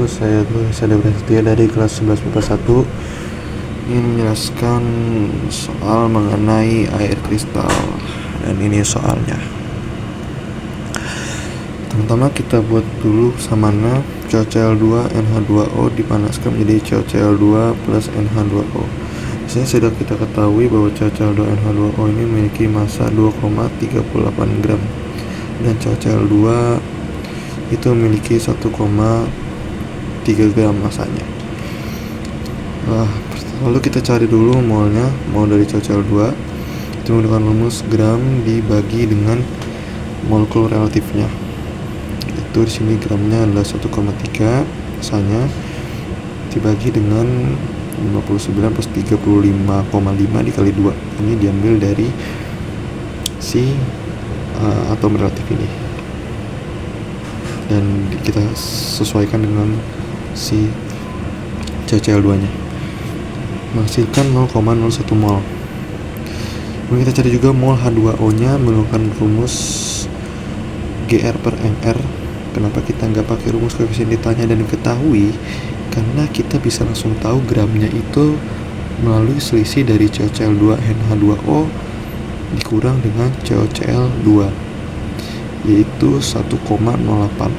saya Setia dari kelas 11 MIPA 1 ingin menjelaskan soal mengenai air kristal, dan ini soalnya. Pertama kita buat dulu samana CaCl2 NH2O dipanaskan menjadi CaCl2 plus NH2O. Di sini sudah kita ketahui bahwa CaCl2 NH2O ini memiliki massa 2,38 gram dan CaCl2 itu memiliki 1,3 gram massanya. Lalu kita cari dulu molnya. Mol dari CaCl2 itu menggunakan rumus gram dibagi dengan molekul relatifnya. Itu di sini gramnya adalah 1,3, massanya dibagi dengan 59 plus 35,5 dikali 2. Ini diambil dari si atom relatif ini, dan kita sesuaikan dengan si CaCl2 nya, menghasilkan 0,01 mol. Kemudian kita cari juga mol H2O nya menggunakan rumus GR per MR. Kenapa kita nggak pakai rumus koefisien ditanya dan diketahui? Karena kita bisa langsung tahu gramnya itu melalui selisih dari CaCl2 NH2O dikurang dengan CaCl2, yaitu 1,08.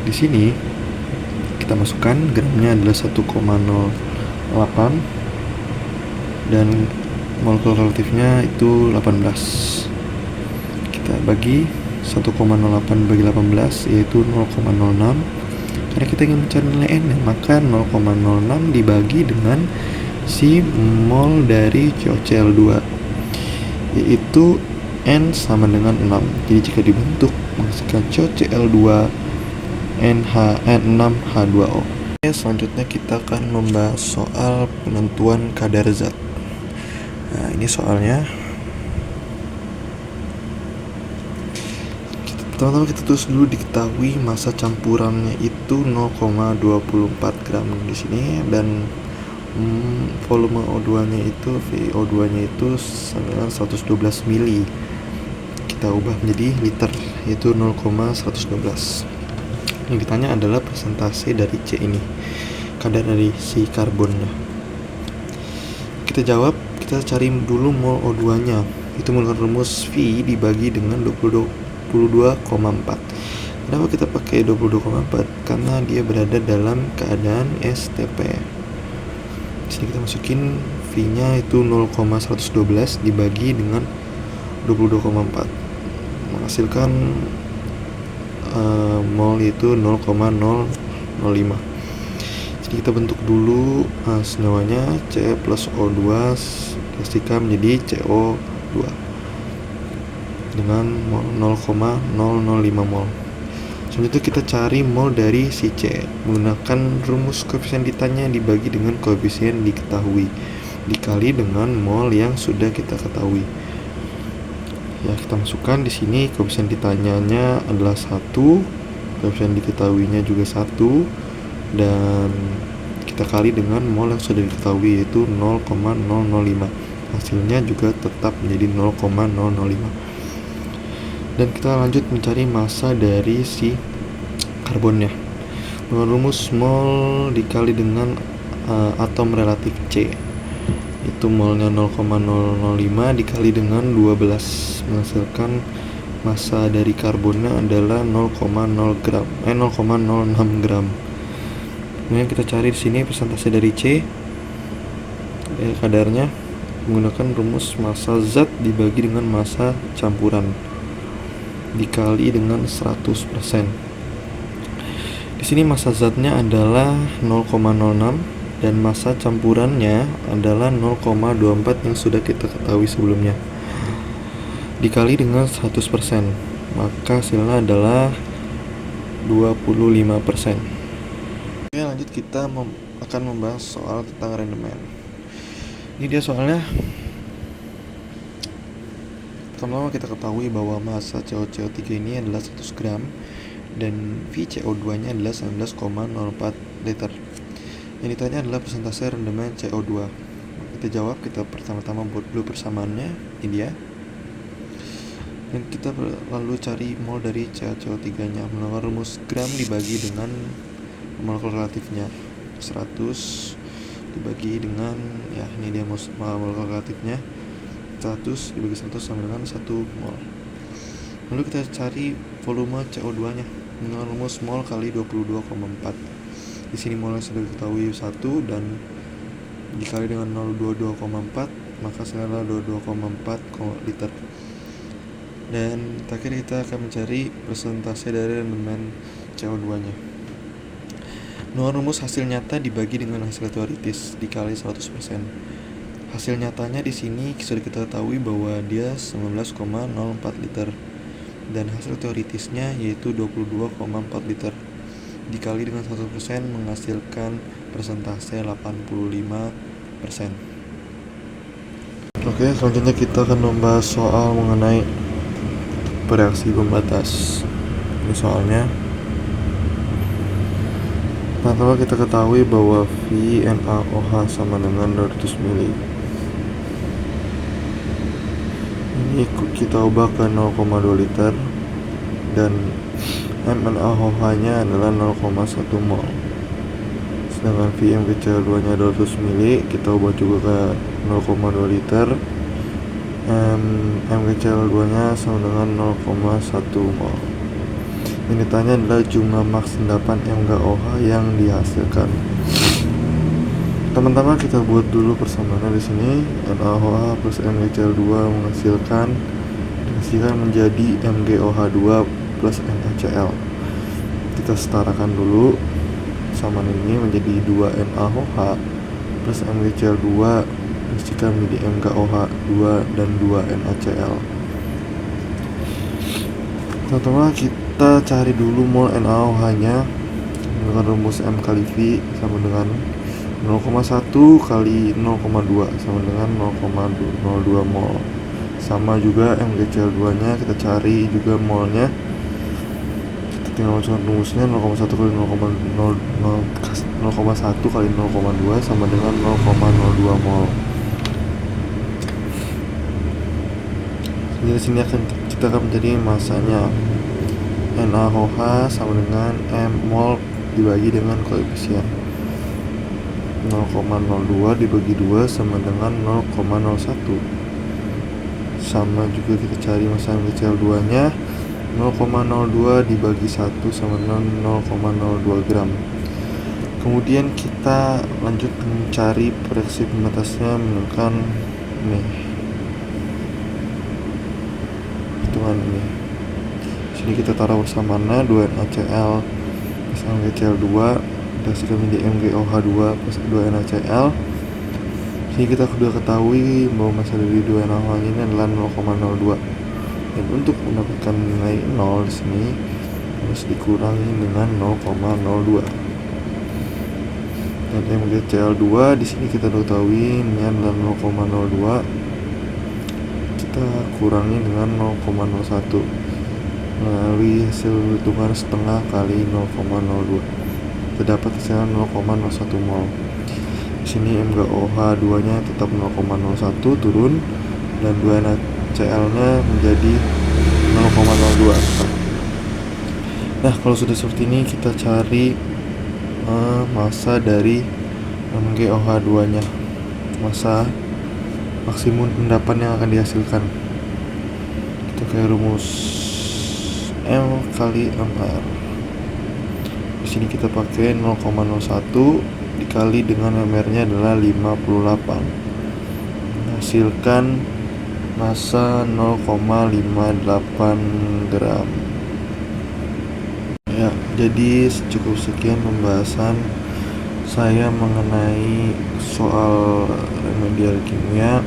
Di sini kita masukkan gramnya adalah 1,08 dan molekul relatifnya itu 18. Kita bagi 1,08 bagi 18 yaitu 0,06. Karena kita ingin mencari nilai n, maka 0,06 dibagi dengan si mol dari CaCl2, yaitu N sama dengan 6. Jadi jika dibentuk menghasilkan CaCl2 N6H2O. Selanjutnya kita akan membahas soal penentuan kadar zat. Nah, ini soalnya. Pertama-tama kita tulis dulu diketahui massa campurannya itu 0,24 gram di sini, dan volume O2-nya itu VO2-nya itu 112 mili. Kita ubah menjadi liter, yaitu 0,112. Yang ditanya adalah persentase dari C ini, kadar dari si karbonnya. Kita jawab, kita cari dulu mol O2-nya. Itu menggunakan rumus V dibagi dengan 22,4. Kenapa kita pakai 22,4? Karena dia berada dalam keadaan STP. Di sini kita masukin V-nya itu 0,112 dibagi dengan 22,4, menghasilkan mol itu 0,005. Jadi kita bentuk dulu senyawanya C plus O2 dikasihkan menjadi CO2 dengan 0,005 mol. Selanjutnya kita cari mol dari si C menggunakan rumus koefisien ditanya dibagi dengan koefisien diketahui dikali dengan mol yang sudah kita ketahui. Ya, kita masukkan di sini koefisien ditanyanya adalah 1, koefisien diketahuinya juga 1, dan kita kali dengan mol yang sudah diketahui yaitu 0,005. Hasilnya juga tetap menjadi 0,005. Dan kita lanjut mencari massa dari si karbonnya. Dengan rumus mol dikali dengan atom relatif C, itu molnya 0,005 dikali dengan 12, menghasilkan massa dari karbonnya adalah 0,06 gram. Kemudian kita cari di sini persentase dari C, kadarnya menggunakan rumus massa zat dibagi dengan massa campuran dikali dengan 100%. Di sini massa zatnya adalah 0,06 dan massa campurannya adalah 0,24 yang sudah kita ketahui sebelumnya, dikali dengan 100%, maka hasilnya adalah 25%. Oke, lanjut kita akan membahas soal tentang rendemen. Ini dia soalnya. Pertama kita ketahui bahwa massa CaCO3 ini adalah 100 gram dan VCO2 nya adalah 19,04 liter. Yang ditanya adalah persentase rendemen CO2. Kita jawab, kita pertama-tama buat dulu persamaannya. Ini dia. Dan kita lalu cari mol dari CaCO3 nya menggunakan rumus gram dibagi dengan molekul relatifnya. 100 dibagi dengan, ya ini dia molekul relatifnya, 100 dibagi 100 sama dengan 1 mol. Lalu kita cari volume CO2 nya dengan rumus mol kali 22,4. Di sini molnya sudah diketahui 1 dan dikali dengan 0,22,4 maka hasilnya adalah 22,4 liter. Dan terakhir kita akan mencari persentase dari rendemen CO2 nya dengan rumus hasil nyata dibagi dengan hasil teoritis dikali 100%. Hasil nyatanya di sini sudah kita ketahui bahwa dia 19,04 liter dan hasil teoritisnya yaitu 22,4 liter dikali dengan 100% menghasilkan persentase 85%. Oke, selanjutnya kita akan membahas soal mengenai bereaksi pembatas. Ini soalnya. Pertama kita ketahui bahwa VNaOH sama dengan 200 ml. Ini kita ubah ke 0,2 liter dan MnAOH nya adalah 0,1 mol. Sedangkan VMgCl2 nya 200 ml, kita ubah juga ke 0,2 liter. MgCl2 nya sama dengan 0,1 mol. Yang ditanya adalah jumlah maks endapan MgOH yang dihasilkan. Teman-teman kita buat dulu persamaannya di sini. NaOH plus MgCl2 menghasilkan menjadi MgOH2 plus NaCl. Kita setarakan dulu. Samaan ini menjadi 2 NaOH plus MgCl2 menghasilkan menjadi MgOH2 dan 2 NaCl. Teman-teman kita cari dulu mol NaOH nya dengan rumus M kali V sama dengan 0,1 kali 0,2 sama dengan 0,02 mol. Sama juga MgCl2 nya kita cari juga molnya, kita tinggal masukkan rumusnya 0,1 kali 0,1 kali 0,2 sama dengan 0,02 mol. Jadi sini kita akan menjadi masanya NaOH sama dengan M mol dibagi dengan koefisien 0,02 dibagi 2 sama dengan 0,01. Sama juga kita cari massa MgCl2 nya 0,02 dibagi 1 sama dengan 0,02 gram. Kemudian kita lanjut mencari reaksi pembatasnya menggunakan hitungan ini. Sini kita taruh persamaannya 2NaCl plus MgCl2 dihasilkan menjadi MgOH2 plus 2NaCl. Sini kita sudah ketahui bahwa massa dari 2NaOH ini adalah 0,02. Dan untuk mendapatkan nilai 0 di sini harus dikurangi dengan 0,02. Dan MgCl2 di sini kita sudah ketahui ini adalah 0,02. Kita kurangi dengan 0,01 melalui hasil hitungan setengah kali 0,02. Terdapat hasilnya 0,01 mol. Di sini MgOH2 nya tetap 0,01 turun dan 2NaCl nya menjadi 0,02. Nah, kalau sudah seperti ini kita cari massa dari MgOH2 nya, massa maksimum endapan yang akan dihasilkan. Kita pakai rumus M kali Mr. Di sini kita pakai 0,01 dikali dengan MR nya adalah 58, menghasilkan massa 0,58 gram. Ya, jadi cukup sekian pembahasan saya mengenai soal remedial kimia.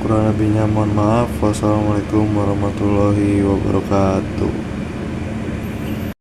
Kurang lebihnya mohon maaf. Wassalamualaikum warahmatullahi wabarakatuh.